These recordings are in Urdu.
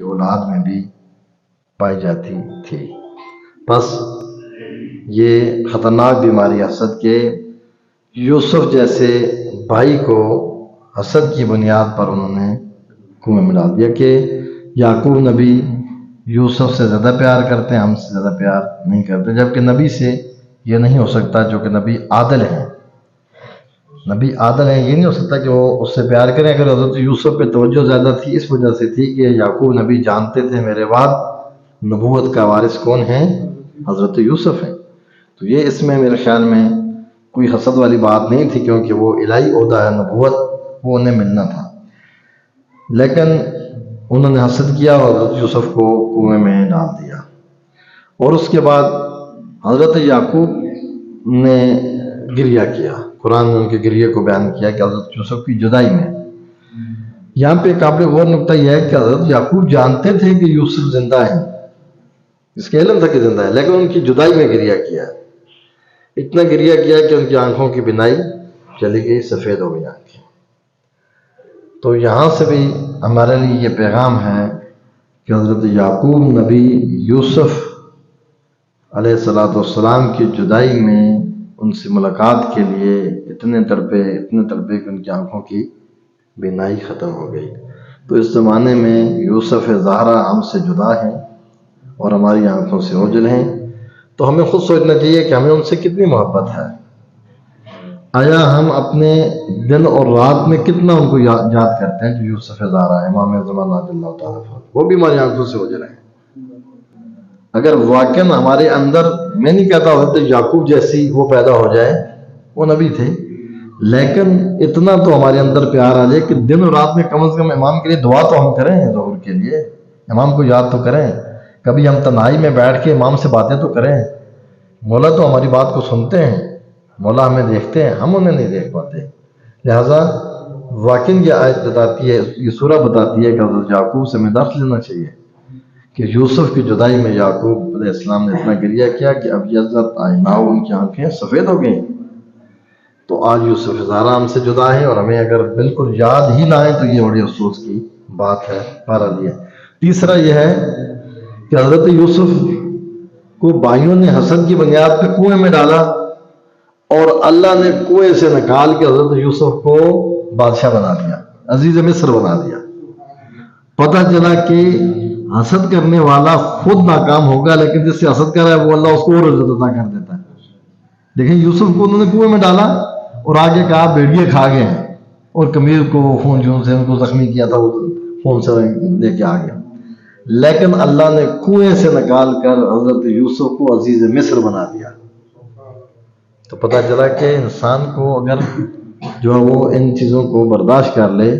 اولاد میں بھی پائی جاتی تھی۔ بس یہ خطرناک بیماری حسد کے یوسف جیسے بھائی کو حسد کی بنیاد پر انہوں نے کنویں میں ڈال دیا کہ یعقوب نبی یوسف سے زیادہ پیار کرتے ہیں، ہم سے زیادہ پیار نہیں کرتے، جبکہ نبی سے یہ نہیں ہو سکتا، جو کہ نبی عادل ہیں۔ نبی عادل ہیں، یہ نہیں ہو سکتا کہ وہ اس سے پیار کریں۔ اگر حضرت یوسف پہ توجہ زیادہ تھی، اس وجہ سے تھی کہ یعقوب نبی جانتے تھے میرے بعد نبوت کا وارث کون ہے، حضرت یوسف ہیں۔ تو یہ اس میں میرے خیال میں کوئی حسد والی بات نہیں تھی، کیونکہ وہ الہی عہدہ ہے نبوت، وہ انہیں ملنا تھا۔ لیکن انہوں نے حسد کیا اور حضرت یوسف کو کنویں میں ڈال دیا۔ اور اس کے بعد حضرت یعقوب نے گریہ کیا۔ قرآن نے ان کے گریے کو بیان کیا کہ حضرت یوسف کی جدائی میں۔ یہاں پہ قابل غور نقطہ یہ ہے کہ حضرت یعقوب جانتے تھے کہ یوسف زندہ ہے، اس کا علم تھا کہ زندہ ہے، لیکن ان کی جدائی میں گریہ کیا، اتنا گریہ کیا کہ ان کی آنکھوں کی بینائی چلی گئی، سفید ہو گئی آنکھیں۔ تو یہاں سے بھی ہمارے لیے یہ پیغام ہے کہ حضرت یعقوب نبی یوسف علیہ السلام کی جدائی میں ان سے ملاقات کے لیے اتنے تڑپے کہ ان کی آنکھوں کی بینائی ختم ہو گئی۔ تو اس زمانے میں یوسف زہرا ہم سے جدا ہیں اور ہماری آنکھوں سے اوجھل ہیں، تو ہمیں خود سوچنا چاہیے کہ ہمیں ان سے کتنی محبت ہے۔ آیا ہم اپنے دن اور رات میں کتنا ان کو یاد کرتے ہیں؟ جو یوسف زہرا ہے، امام زمان رضی اللہ تعالیٰ عنہ، وہ بھی ہماری آنکھوں سے اوجھل ہیں۔ اگر واقعاً ہمارے اندر، میں نہیں کہتا حضرت یعقوب جیسی وہ پیدا ہو جائے، وہ نبی تھے، لیکن اتنا تو ہمارے اندر پیار آ جائے کہ دن اور رات میں کم از کم امام کے لیے دعا تو ہم کریں، ظہور کے لیے امام کو یاد تو کریں، کبھی ہم تنہائی میں بیٹھ کے امام سے باتیں تو کریں۔ مولا تو ہماری بات کو سنتے ہیں، مولا ہمیں دیکھتے ہیں، ہم انہیں نہیں دیکھ پاتے۔ لہٰذا واقعاً یہ آیت بتاتی ہے، یہ سورہ بتاتی ہے کہ حضرت یعقوب سے ہمیں درس لینا چاہیے کہ یوسف کی جدائی میں یعقوب علیہ السلام نے اتنا گریہ کیا کہ اب یزت آئیناؤ، ان کی آنکھیں سفید ہو گئیں۔ تو آج یوسف زہرا ہم سے جدا ہے، اور ہمیں اگر بالکل یاد ہی نہ آئے تو یہ بڑی افسوس کی بات ہے۔ بہرحال یہ تیسرا یہ ہے کہ حضرت یوسف کو بھائیوں نے حسد کی بنیاد پہ کنویں میں ڈالا، اور اللہ نے کنویں سے نکال کے حضرت یوسف کو بادشاہ بنا دیا، عزیز مصر بنا دیا۔ پتہ چلا کہ حسد کرنے والا خود ناکام ہوگا، لیکن جس سے حسد کر رہا ہے وہ اللہ اس کو اور عزت عطا کر دیتا ہے۔ دیکھیں یوسف کو انہوں نے کنویں میں ڈالا اور آگے کہا بھیڑیے کھا گئے ہیں، اور کمیر کو خون جو سے ان کو زخمی کیا تھا وہ خون سے لے کے آ گیا، لیکن اللہ نے کنویں سے نکال کر حضرت یوسف کو عزیز مصر بنا دیا۔ تو پتہ چلا کہ انسان کو اگر جو ہے وہ ان چیزوں کو برداشت کر لے،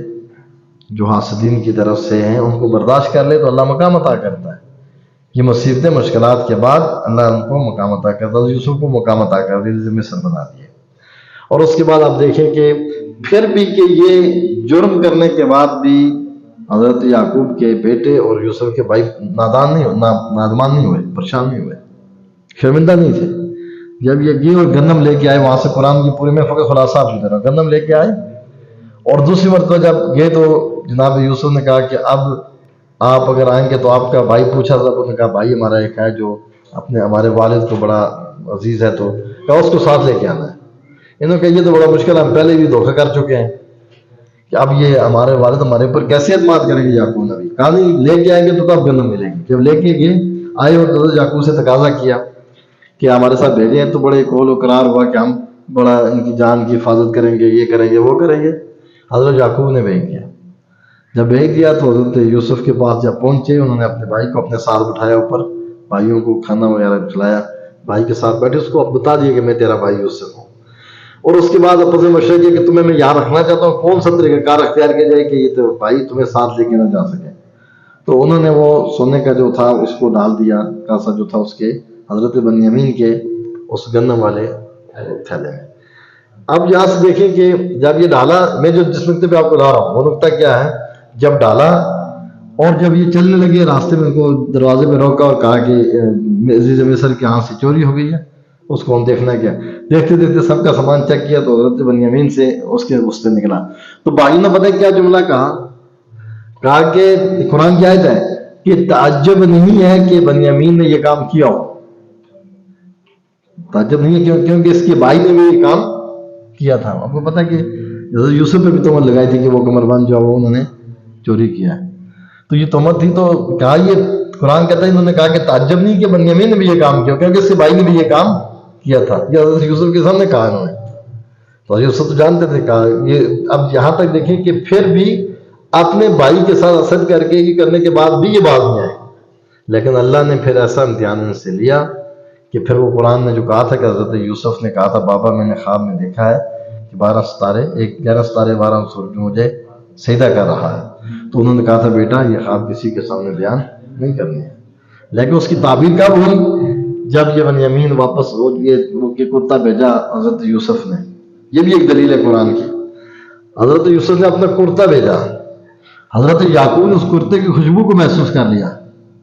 جو حاسدین کی طرف سے ہیں ان کو برداشت کر لے، تو اللہ مقام عطا کرتا ہے۔ یہ مصیبتیں مشکلات کے بعد اللہ ان کو مقام عطا کرتا ہے، یوسف کو مقام عطا کر دیا، عزیز مصر بنا دیے۔ اور اس کے بعد آپ دیکھیں کہ پھر بھی کہ یہ جرم کرنے کے بعد بھی حضرت یعقوب کے بیٹے اور یوسف کے بھائی نادمان نہیں ہوئے، پریشان نہیں ہوئے، شرمندہ نہیں تھے۔ جب یہ گئے اور گندم لے کے آئے وہاں سے، قرآن کی پوری میں فقہ خلاصہ آپ سے گندم لے کے آئے، اور دوسری مرتبہ جب گئے تو جناب یوسف نے کہا کہ اب آپ اگر آئیں گے تو آپ کا بھائی پوچھا تھا، انہوں نے کہا بھائی ہمارا ایک ہے جو اپنے ہمارے والد کو بڑا عزیز ہے، تو کہا اس کو ساتھ لے کے آنا ہے۔ انہوں نے کہا یہ تو بڑا مشکل ہے، ہم پہلے بھی دھوکہ کر چکے ہیں کہ اب یہ ہمارے والد ہمارے اوپر کیسے اعتماد کریں گے یعقوب نبی؟ کہا نہیں لے کے آئیں گے تو تب گندم ملے گی۔ جب لے کے گئے آئے اور حضرت یعقوب سے تقاضا کیا کہ ہمارے ساتھ بھیجیں، تو بڑے قول و قرار ہوا کہ ہم بڑا ان کی جان کی حفاظت کریں گے، یہ کریں گے وہ کریں گے۔ حضرت یعقوب نے بھیج دیا۔ جب بھیج دیا تو حضرت یوسف کے پاس جب پہنچے، انہوں نے اپنے بھائی کو اپنے ساتھ بٹھایا اوپر، بھائیوں کو کھانا وغیرہ کھلایا، بھائی کے ساتھ بیٹھے، اس کو اب بتا دیا کہ میں تیرا بھائی یوسف ہوں۔ اور اس کے بعد آپس میں مشورہ کیا کہ تمہیں میں یہاں رکھنا چاہتا ہوں، کون سا طریقہ کار اختیار کیا جائے کہ یہ تو بھائی تمہیں ساتھ لے کے نہ جا سکے۔ تو انہوں نے وہ سونے کا جو تھا اس کو ڈال دیا، کاسا جو تھا اس کے حضرت بنیامین کے اس گندم والے تھیلے میں۔ اب یہاں سے دیکھیں کہ جب یہ ڈالا، میں جو جس نقطے پہ آپ کو لا رہا ہوں وہ نقطہ کیا ہے، جب ڈالا اور جب یہ چلنے لگے راستے میں ان کو دروازے میں روکا اور کہا کہ عزیز مصر کے ہاں سے چوری ہو گئی ہے، اس کو ہم دیکھنا کیا۔ دیکھتے دیکھتے سب کا سامان چیک کیا تو حضرت بنیامین سے اس سے نکلا۔ تو بھائی نے پتہ کیا جملہ کہا کہ قرآن کی آیت ہے کہ تعجب نہیں ہے کہ بنیامین نے یہ کام کیا ہو، تعجب نہیں ہے کیونکہ اس کے بھائی نے بھی یہ کام کیا تھا۔ آپ کو پتا کہ حضرت یوسف پہ بھی تہمت لگائی تھی کہ وہ کمر بند جو وہ انہوں نے چوری کیا ہے، تو یہ تہمت تھی، تو کہا یہ قرآن کہتا ہے انہوں نے کہا کہ تعجب نہیں کہ بنیامین نے بھی یہ کام کیا کیونکہ اس کے بھائی نے بھی یہ کام کیا تھا، یہ حضرت یوسف کے سامنے کہا انہوں نے، تو یوسف تو جانتے تھے کہا یہ۔ اب یہاں تک دیکھیں کہ پھر بھی اپنے بھائی کے ساتھ حسد کر کے یہ کرنے کے بعد بھی یہ بات نہیں آئی، لیکن اللہ نے پھر ایسا امتحان ان سے لیا کہ پھر وہ قرآن نے جو کہا تھا کہ حضرت یوسف نے کہا تھا بابا میں نے خواب میں دیکھا ہے کہ 12 ستارے 11 ستارے 12 سورج مجھے سجدہ کر رہا ہے، تو انہوں نے کہا تھا بیٹا یہ خواب کسی کے سامنے بیان نہیں کرنی ہے، لیکن اس کی تعبیر کب ہوئی جب یہ بنیامین واپس وہ کرتا بھیجا حضرت یوسف نے، یہ بھی ایک دلیل ہے قرآن کی، حضرت یوسف نے اپنا کرتا بھیجا، حضرت یعقوب نے اس کرتے کی خوشبو کو محسوس کر لیا،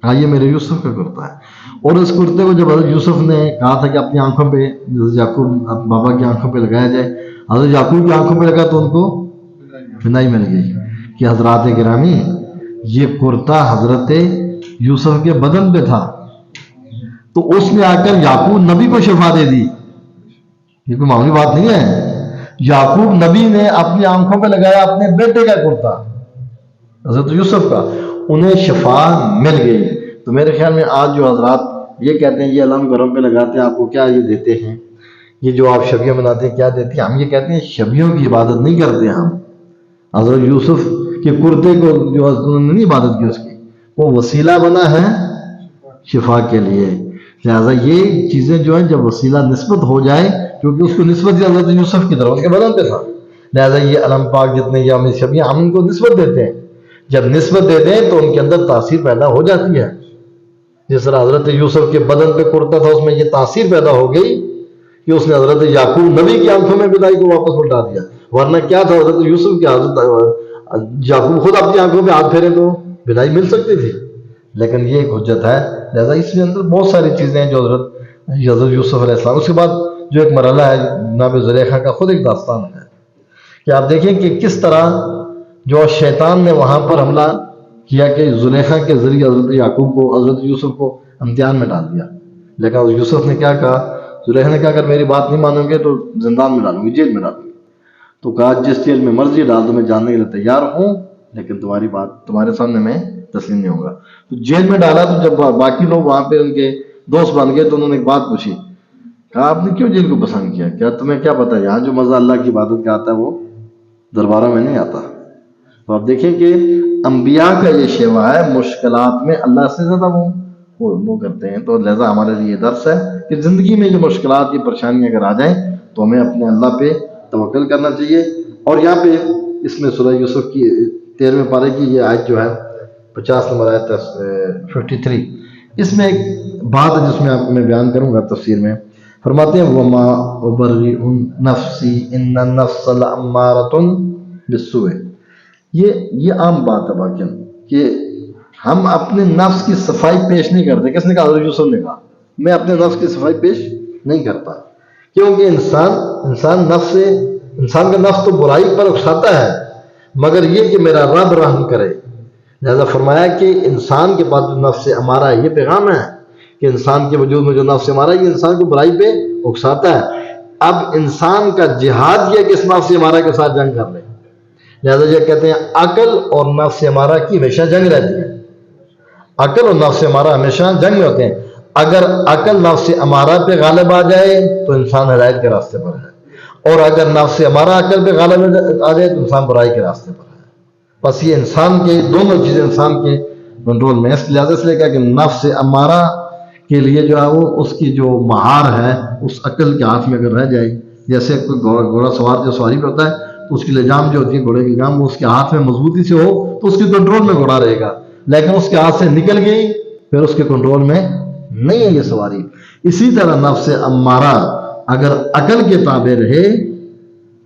کہا یہ میرے یوسف کا کرتا ہے، اور اس کرتے کو جب حضرت یوسف نے کہا تھا کہ اپنی آنکھوں پہ یعقوب بابا کی آنکھوں پہ لگایا جائے، حضرت یعقوب کی آنکھوں پہ لگا تو ان کو بینائی مل گئی کہ حضرات گرامی یہ کرتا حضرت یوسف کے بدن پہ تھا، تو اس نے آ کر یعقوب نبی کو شفا دے دی، یہ کوئی معمولی بات نہیں ہے، یعقوب نبی نے اپنی آنکھوں پہ لگایا اپنے بیٹے کا کرتا حضرت یوسف کا، انہیں شفا مل گئی۔ تو میرے خیال میں آج جو حضرات یہ کہتے ہیں یہ علم گھروں پہ لگاتے ہیں آپ کو کیا یہ دیتے ہیں، یہ جو آپ شبیہ بناتے ہیں کیا دیتے ہیں، ہم یہ کہتے ہیں شبیوں کی عبادت نہیں کرتے، ہم حضرت یوسف کے کرتے کو جو انہوں نے نہیں عبادت کی اس کی، وہ وسیلہ بنا ہے شفا کے لیے، لہٰذا یہ چیزیں جو ہیں جب وسیلہ نسبت ہو جائے، کیونکہ اس کو نسبت ہی حضرت یوسف کی طرف اس کے بدن پہ تھا، لہٰذا یہ علم پاک جتنے یہ ہمیں شبیہ ہم ان کو نسبت دیتے ہیں، جب نسبت دیتے ہیں تو ان کے اندر تاثیر پیدا ہو جاتی ہے، جس طرح حضرت یوسف کے بدن پہ کرتا تھا اس میں یہ تاثیر پیدا ہو گئی کہ اس نے حضرت یعقوب نبی کی آنکھوں میں بدائی کو واپس الٹا دیا، ورنہ کیا تھا حضرت یوسف کی حضرت یعقوب خود اپنی آنکھوں میں ہاتھ پھیرے تو بدائی مل سکتی تھی، لیکن یہ ایک حجت ہے، لہذا اس میں اندر بہت ساری چیزیں ہیں جو حضرت یوسف علیہ السلام، اس کے بعد جو ایک مرحلہ ہے جناب زلیخا کا خود ایک داستان ہے کہ آپ دیکھیں کہ کس طرح جو شیطان نے وہاں پر حملہ کیا کہ زلیخا کے ذریعے حضرت یعقوب کو حضرت یوسف کو امتحان میں ڈال دیا، لیکن حضرت یوسف نے کیا کہا، زلیخا نے کہا اگر میری بات نہیں مانو گے تو زندان میں ڈالوں گی، جیل میں ڈالوں گی، تو کہا جس جیل میں مرضی ڈال دو میں جاننے کے لیے تیار ہوں، لیکن تمہاری بات تمہارے سامنے میں تسلیم نہیں ہوگا۔ تو جیل میں ڈالا، تو جب باقی لوگ وہاں پہ ان کے دوست بن گئے تو انہوں نے ایک بات پوچھی، کہا آپ نے کیوں جیل کو پسند کیا، کیا تمہیں کیا پتا یہاں جو مزہ اللہ کی عبادت کا آتا ہے وہ درباروں میں نہیں آتا۔ تو آپ دیکھیں کہ انبیاء کا یہ شیوا ہے، مشکلات میں اللہ سے زیادہ وہ کرتے ہیں، تو لہذا ہمارے لیے درس ہے کہ زندگی میں یہ مشکلات یہ پریشانیاں اگر آ جائیں تو ہمیں اپنے اللہ پہ توکل کرنا چاہیے۔ اور یہاں پہ اس میں سورہ یوسف کی 13ویں پارے کی یہ آیت جو ہے 50 نمبر آیت 53، اس میں ایک بات ہے جس میں آپ کو میں بیان کروں گا تفسیر میں، فرماتے ہیں وَمَا أُبَرِّئُ نَفْسِي إِنَّ النَّفْسَ لَأَمَّارَةٌ بِالسُّوءِ، یہ عام بات ہے باقی کہ ہم اپنے نفس کی صفائی پیش نہیں کرتے۔ کس نے کہا؟ حضرت یوسف نے کہا میں اپنے نفس کی صفائی پیش نہیں کرتا، کیونکہ انسان کا نفس تو برائی پر اکساتا ہے، مگر یہ کہ میرا رب رحم کرے، لہذا فرمایا کہ انسان کے پاس جو نفس امارہ ہے، یہ پیغام ہے کہ انسان کے وجود میں جو نفس امارہ ہے یہ انسان کو برائی پہ اکساتا ہے۔ اب انسان کا جہاد یہ کہ اس نفس امارہ کے ساتھ جنگ کر لے، لہذا یہ کہتے ہیں عقل اور نفس امارہ کی ہمیشہ جنگ رہتی ہے، عقل اور نفس امارہ ہمیشہ جنگ میں ہوتے ہیں۔ اگر عقل نفس امارہ پہ غالب آ جائے تو انسان ہدایت کے راستے پر ہے، اور اگر نفس امارہ عقل پہ غالب آ جائے تو انسان برائی کے راستے پر ہے۔ بس یہ انسان کے دونوں چیزیں انسان کے کنٹرول میں، اس لحاظ سے لے کر کہ نفس امارہ کے لیے جو ہے وہ اس کی جو مہار ہے اس عقل کے ہاتھ میں اگر رہ جائے، جیسے کوئی گھوڑا سوار جو سواری پہ ہوتا ہے تو اس کی لجام جو ہوتی ہے گھوڑے کی لجام وہ اس کے ہاتھ میں مضبوطی سے ہو تو اس کے کنٹرول میں گھوڑا رہے گا، لیکن اس کے ہاتھ سے نکل گئی پھر اس کے کنٹرول میں نہیں ہے یہ سواری۔ اسی طرح نفس امارہ اگر عقل کے تابع رہے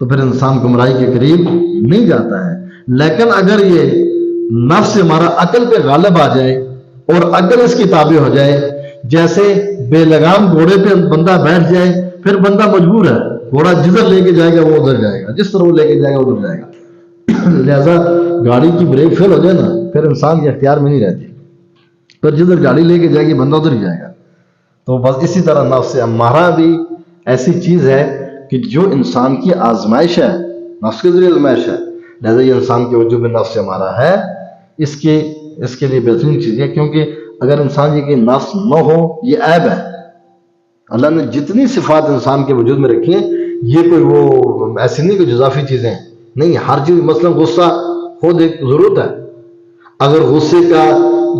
تو پھر انسان گمراہی کے قریب نہیں جاتا ہے، لیکن اگر یہ نفس امارہ عقل پہ غالب آ جائے اور عقل اس کی تابع ہو جائے، جیسے بے لگام گھوڑے پہ بندہ بیٹھ جائے پھر بندہ مجبور ہے، گھوڑا جدھر لے کے جائے گا وہ ادھر جائے گا، جس طرح وہ لے کے جائے گا ادھر جائے گا، لہذا گاڑی کی بریک فیل ہو جائے نا پھر انسان کے اختیار میں نہیں رہتی، پھر جدھر گاڑی لے کے جائے گی بندہ ادھر ہی جائے گا. تو بس اسی طرح نفس امارہ بھی ایسی چیز ہے کہ جو انسان کی آزمائش ہے، نفس کے ذریعے آزمائش ہے. لہذا یہ انسان کے وجود میں نفس امارہ ہے، اس کے لیے بہترین چیز ہے، کیونکہ اگر انسان یہ کہ نفس نہ ہو یہ عیب ہے. اللہ نے جتنی صفات انسان کے وجود میں رکھی ہیں یہ کوئی وہ ایسی نہیں کوئی اضافی چیزیں ہیں، نہیں. ہر چیز مثلا غصہ خود ایک ضرورت ہے. اگر غصے کا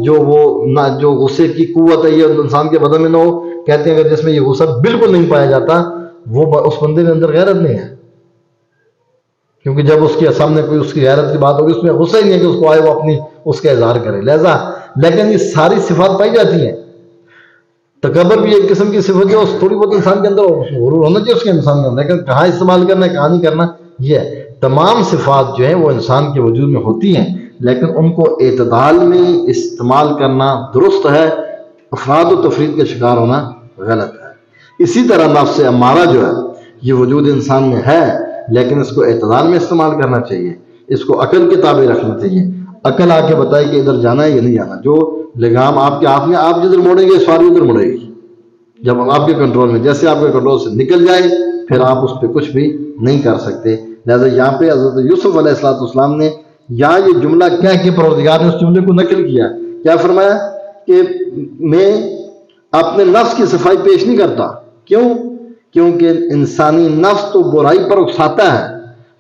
جو غصے کی قوت ہے یہ انسان کے بدن میں نہ ہو، کہتے ہیں اگر جس میں یہ غصہ بالکل نہیں پایا جاتا وہ اس بندے کے اندر غیرت نہیں ہے. کیونکہ جب اس کے سامنے کوئی اس کی غیرت کی بات ہوگی اس میں غصہ ہی نہیں ہے کہ اس کو آئے وہ اپنی اس کا اظہار کرے. لہذا لیکن یہ ساری صفات پائی جاتی ہیں. تکبر بھی ایک قسم کی صفت ہے، تھوڑی بہت انسان کے اندر غرور ہونا چاہیے اس کے انسان کے اندر، لیکن کہاں استعمال کرنا ہے کہاں نہیں کرنا یہ ہے. تمام صفات جو ہیں وہ انسان کے وجود میں ہوتی ہیں، لیکن ان کو اعتدال میں استعمال کرنا درست ہے، افراد و تفرید کا شکار ہونا غلط ہے. اسی طرح نفس امارہ جو ہے یہ وجود انسان میں ہے، لیکن اس کو اعتدال میں استعمال کرنا چاہیے، اس کو عقل کے تابع رکھنا چاہیے. عقل آ کے بتائے کہ ادھر جانا ہے یا نہیں جانا. جو لگام آپ کے ہاتھ میں، آپ جدھر موڑیں گے سواری ادھر مڑے گی. جب آپ کے کنٹرول میں، جیسے آپ کے کنٹرول سے نکل جائے پھر آپ اس پہ کچھ بھی نہیں کر سکتے. لہذا یہاں پہ حضرت یوسف علیہ السلام نے یہاں یہ جملہ کہہ کے پروردگار نے اس جملے کو نقل کیا. کیا فرمایا کہ میں اپنے نفس کی صفائی پیش نہیں کرتا. کیوں؟ کیونکہ انسانی نفس تو برائی پر اکساتا ہے،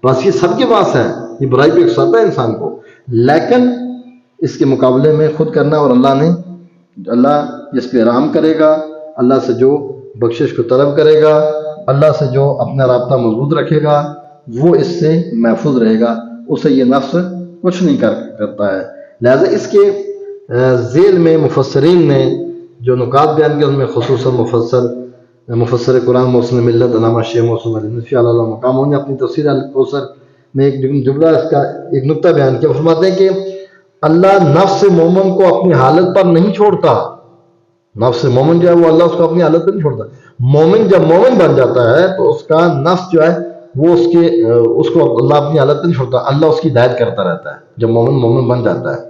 بس یہ سب کے پاس ہے، یہ برائی پہ اکساتا ہے انسان کو، لیکن اس کے مقابلے میں خود کرنا. اور اللہ جس پہ رحم کرے گا، اللہ سے جو بخشش کو طلب کرے گا، اللہ سے جو اپنا رابطہ مضبوط رکھے گا وہ اس سے محفوظ رہے گا، اسے یہ نفس کچھ نہیں کرتا ہے. لہذا اس کے ذیل میں مفسرین نے جو نکات بیان کیا ان میں خصوصاً مفسر قرآن محسن ملت علامہ شیخ محسن علی نصفی علیہ مقام نے اپنی تفسیر الکوثر میں ایک جملہ اس کا ایک نقطہ بیان کیا. فرماتے ہیں کہ اللہ نفس مومن کو اپنی حالت پر نہیں چھوڑتا. نفس مومن جو ہے وہ اللہ اس کو اپنی حالت پر نہیں چھوڑتا. مومن جب مومن بن جاتا ہے تو اس کا نفس جو ہے وہ اس کو اللہ اپنی حالت پر نہیں چھوڑتا، اللہ اس کی ہدایت کرتا رہتا ہے جب مومن بن جاتا ہے.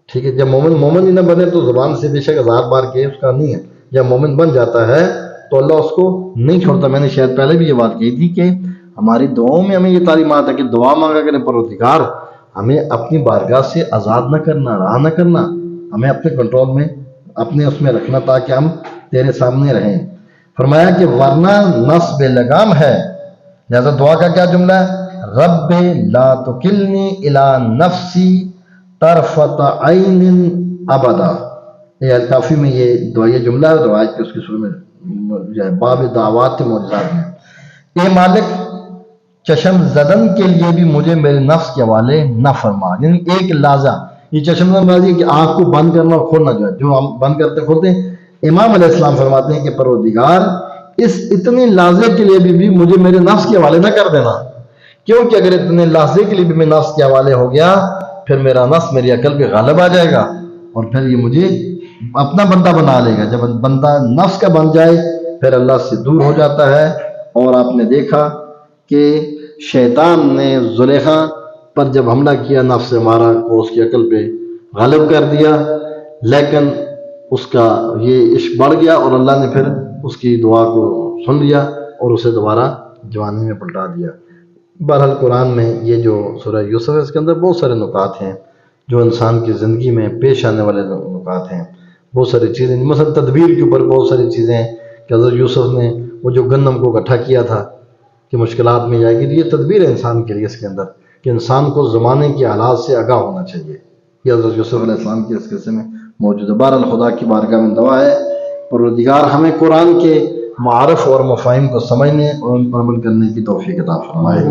ٹھیک ہے، جب مومن ہی نہ بنے تو زبان سے بے شک ہزار بار کہ اس کا نہیں ہے. جب مومن بن جاتا ہے تو اللہ اس کو نہیں چھوڑتا. میں نے شاید پہلے بھی یہ بات کہی تھی کہ ہماری دعاؤں میں ہمیں یہ تعلیمات ہے کہ دعا مانگا کریں پروردگار ہمیں اپنی بارگاہ سے آزاد نہ کرنا، رہا نہ کرنا، ہمیں اپنے کنٹرول میں اپنے اس میں رکھنا تاکہ ہم تیرے سامنے رہیں. فرمایا کہ ورنہ نفس بے لگام ہے. لہذا دعا کا کیا جملہ ہے؟ رب لا تکلنی الی نفسی طرفت عین ابدا. یہ الکافی میں یہ دعا یہ جملہ ہے، روایت کے اس کی شروع میں باب دعوات معجزات میں. اے مالک چشم زدن کے لیے بھی مجھے میرے نفس کے حوالے نہ فرما. یعنی ایک لحظہ یہ چشم زدن کہ آنکھ کو بند کرنا اور کھولنا جو ہم بند کرتے کھولتے ہیں. امام علیہ السلام فرماتے ہیں کہ پروردگار اس اتنی لحظے کے لیے بھی مجھے میرے نفس کے حوالے نہ کر دینا، کیونکہ اگر اتنے لحظے کے لیے بھی میں نفس کے حوالے ہو گیا پھر میرا نفس میری عقل پہ غالب آ جائے گا اور پھر یہ مجھے اپنا بندہ بنا لے گا. جب بندہ نفس کا بن جائے پھر اللہ سے دور ہو جاتا ہے. اور آپ نے دیکھا کہ شیطان نے زلیخا پر جب حملہ کیا نفس امارہ کو اس کی عقل پہ غالب کر دیا، لیکن اس کا یہ عشق بڑھ گیا اور اللہ نے پھر اس کی دعا کو سن لیا اور اسے دوبارہ جوانی میں پلٹا دیا. بہرحال قرآن میں یہ جو سورہ یوسف ہے اس کے اندر بہت سارے نکات ہیں جو انسان کی زندگی میں پیش آنے والے نکات ہیں. بہت ساری چیزیں مثلا تدبیر کے اوپر بہت ساری چیزیں ہیں کہ حضرت یوسف نے وہ جو گندم کو اکٹھا کیا تھا کہ مشکلات میں جائے گی، یہ تدبیر ہے انسان کے لیے اس کے اندر کہ انسان کو زمانے کے حالات سے آگاہ ہونا چاہیے. یہ حضرت یوسف علیہ السلام کی اس قصے میں موجود ہے. بہرحال خدا کی بارگاہ میں دعا ہے پروردگار ہمیں قرآن کے معارف اور مفاہیم کو سمجھنے اور ان پر عمل کرنے کی توفیق عطا فرمائے.